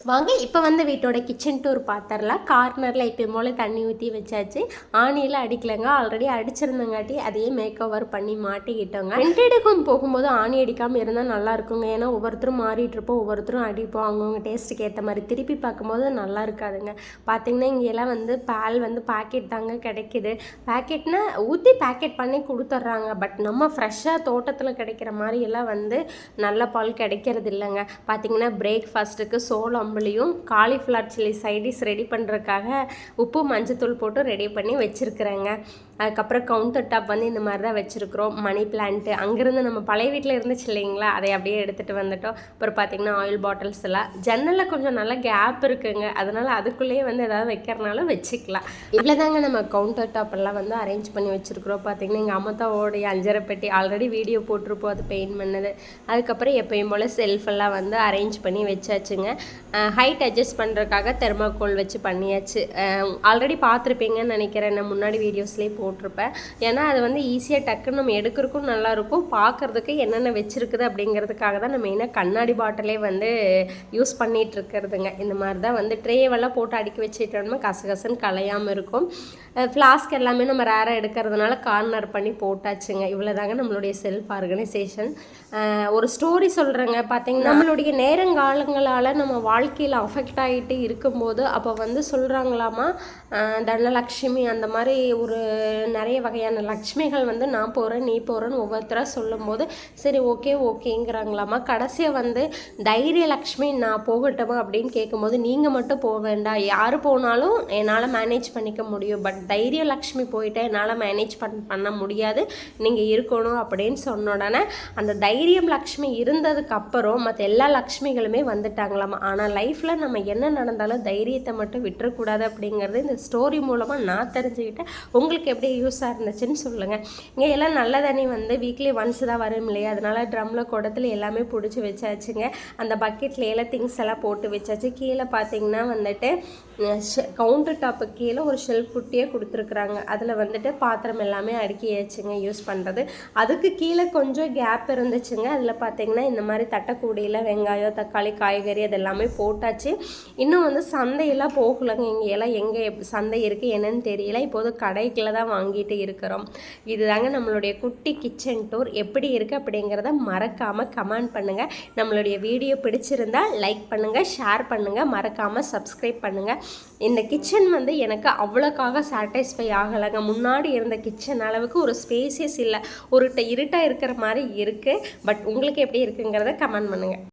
வாங்க இப்போ வந்து வீட்டோட கிச்சன் டூர் பார்த்துடலாம். கார்னரில் எப்பயும் போல் தண்ணி ஊற்றி வச்சாச்சு. ஆணியில் அடிக்கலைங்க, ஆல்ரெடி அடிச்சிருந்தங்காட்டி அதையே மேக் ஓவர் பண்ணி மாட்டிக்கிட்டோங்க. ரெண்டெடுக்கும் போகும்போது ஆணி அடிக்காமல் இருந்தால் நல்லா இருக்குங்க. ஏன்னா ஒவ்வொருத்தரும் மாறிட்டு இருப்போம், ஒவ்வொருத்தரும் அடிப்போம், அவங்கவுங்க டேஸ்ட்டுக்கு ஏற்ற மாதிரி. திருப்பி பார்க்கும்போது நல்லா இருக்காதுங்க. பார்த்திங்கன்னா இங்கெல்லாம் வந்து பால் வந்து பாக்கெட் தாங்க கிடைக்கிது. பாக்கெட்னா ஊற்றி பேக்கெட் பண்ணி கொடுத்துட்றாங்க. பட் நம்ம ஃப்ரெஷ்ஷாக தோட்டத்தில் கிடைக்கிற மாதிரி எல்லாம் வந்து நல்ல பால் கிடைக்கிறது இல்லைங்க. பார்த்திங்கன்னா பிரேக்ஃபாஸ்ட்டுக்கு சோளம் கம்பளியும் காலிஃப்ளவர் சில்லி சைடிஷ் ரெடி பண்ணுறதுக்காக உப்பு மஞ்சத்தூள் போட்டு ரெடி பண்ணி வச்சுருக்குறேங்க. அதுக்கப்புறம் கவுண்டர் டாப் வந்து இந்த மாதிரி தான் வச்சுருக்குறோம். மணி பிளான்ட்டு அங்கேருந்து நம்ம பழைய வீட்டில் இருந்துச்சு இல்லைங்களா, அதை அப்படியே எடுத்துகிட்டு வந்துட்டோம். அப்புறம் பார்த்திங்கன்னா ஆயில் பாட்டில்ஸ் எல்லாம் ஜன்னலில் கொஞ்சம் நல்லா கேப் இருக்குங்க, அதனால் அதுக்குள்ளேயே வந்து எதாவது வைக்கிறனால வச்சுக்கலாம். இவ்வளோ தாங்க நம்ம கவுண்டர் டாப் எல்லாம் வந்து அரேஞ்ச் பண்ணி வச்சுருக்குறோம். பார்த்திங்கன்னா எங்கள் அம்மத்தாவோடைய அஞ்சரை பெட்டி ஆல்ரெடி வீடியோ போட்டிருப்போம், அது பெயிண்ட் பண்ணது. அதுக்கப்புறம் எப்பயும் போல் செல்ஃபெல்லாம் வந்து அரேஞ்ச் பண்ணி வச்சாச்சுங்க. ஹைட் அட்ஜஸ்ட் பண்ணுறதுக்காக தெர்மாக்கோல் வச்சு பண்ணியாச்சு. ஆல்ரெடி பார்த்துருப்பீங்கன்னு நினைக்கிறேன், நான் முன்னாடி வீடியோஸ்லேயே போட்டிருப்பேன். ஏன்னா அது வந்து ஈஸியாக டக்குன்னு நம்ம எடுக்கிறதுக்கும் நல்லாயிருக்கும், பார்க்குறதுக்கு என்னென்ன வச்சுருக்குது அப்படிங்கிறதுக்காக தான் நம்ம மெயினாக கண்ணாடி பாட்டிலே வந்து யூஸ் பண்ணிகிட்டு இருக்கிறதுங்க. இந்த மாதிரி தான் வந்து ட்ரேவெல்லாம் போட்டு அடுக்கி வச்சுட்டோம்னா கசகசன்னு கலையாமல் இருக்கும். ஃப்ளாஸ்க் எல்லாமே நம்ம ரேராக எடுக்கிறதுனால கார்னர் பண்ணி போட்டாச்சுங்க. இவ்வளோ தாங்க நம்மளுடைய செல்ஃப் ஆர்கனைசேஷன். ஒரு ஸ்டோரி சொல்கிறேங்க. பார்த்திங்கன்னா நம்மளுடைய நேரங்காலங்களால் நம்ம வாழ்க்கையில் அஃபெக்ட் ஆகிட்டு இருக்கும்போது அப்போ வந்து சொல்கிறாங்களாமா, தனலக்ஷ்மி அந்த மாதிரி ஒரு நிறைய வகையான லக்ஷ்மிகள் வந்து நான் போகிறேன் நீ போகிறேன்னு ஒவ்வொருத்தராக சொல்லும்போது சரி ஓகேங்கிறாங்களாமா. கடைசியாக வந்து தைரிய லக்ஷ்மி நான் போகட்டுமா அப்படின்னு கேட்கும்போது நீங்கள் மட்டும் போக வேண்டாம், யார் போனாலும் என்னால் மேனேஜ் பண்ணிக்க முடியும், பட் தைரிய லக்ஷ்மி போயிட்டு என்னால் மேனேஜ் பண்ண முடியாது, நீங்கள் இருக்கணும் அப்படின்னு சொன்ன உடனே அந்த தைரியம் லக்ஷ்மி இருந்ததுக்கப்புறம் மற்ற எல்லா லக்ஷ்மிகளுமே வந்துட்டாங்களாமா. ஆனால் லைஃப்பில் நம்ம என்ன நடந்தாலும் தைரியத்தை மட்டும் விட்டுறக்கூடாது அப்படிங்கிறது இந்த ஸ்டோரி மூலமாக நான் தெரிஞ்சுக்கிட்டேன். உங்களுக்கு எப்படி யூஸாக இருந்துச்சுன்னு சொல்லுங்கள். இங்கே எல்லாம் நல்ல தண்ணி வந்து வீக்லி ஒன்ஸ் தான் வரும் இல்லையா, அதனால் ட்ரம்மில் குடத்தில் எல்லாமே பிடிச்சி வச்சாச்சுங்க. அந்த பக்கெட்டில் எல்லாம் திங்ஸ் எல்லாம் போட்டு வச்சாச்சு. கீழே பார்த்திங்கன்னா வந்துட்டு கவுண்டர் டாப்பு கீழே ஒரு ஷெல்ஃப் குட்டியே கொடுத்துருக்குறாங்க. அதில் வந்துட்டு பாத்திரம் எல்லாமே அடுக்கியாச்சுங்க யூஸ் பண்ணுறது. அதுக்கு கீழே கொஞ்சம் கேப் இருந்துச்சுங்க. அதில் பார்த்திங்கன்னா இந்த மாதிரி தட்டக்கூடியில் வெங்காயம் தக்காளி காய்கறி அதெல்லாமே போட்டாச்சு. இன்னும் வந்து சந்தையெல்லாம் போகலைங்க. இங்கெல்லாம் எங்கே சந்தை இருக்குது என்னன்னு தெரியல. இப்போது கடைக்குள்ள தான் வாங்கிட்டு இருக்கிறோம். இதுதாங்க நம்மளுடைய குட்டி கிச்சன் டூர். எப்படி இருக்குது அப்படிங்கிறத மறக்காமல் கமெண்ட் பண்ணுங்கள். நம்மளுடைய வீடியோ பிடிச்சிருந்தால் லைக் பண்ணுங்கள், ஷேர் பண்ணுங்கள், மறக்காமல் சப்ஸ்கிரைப் பண்ணுங்கள். இந்த கிச்சன் வந்து எனக்கு அவ்வளோக்காக சாட்டிஸ்ஃபை ஆகலைங்க. முன்னாடி இருந்த கிச்சன் அளவுக்கு ஒரு ஸ்பேசியஸ் இல்லை, ஒரு இருட்டாக இருக்கிற மாதிரி இருக்குது. பட் உங்களுக்கு எப்படி இருக்குங்கிறத கமெண்ட் பண்ணுங்கள்.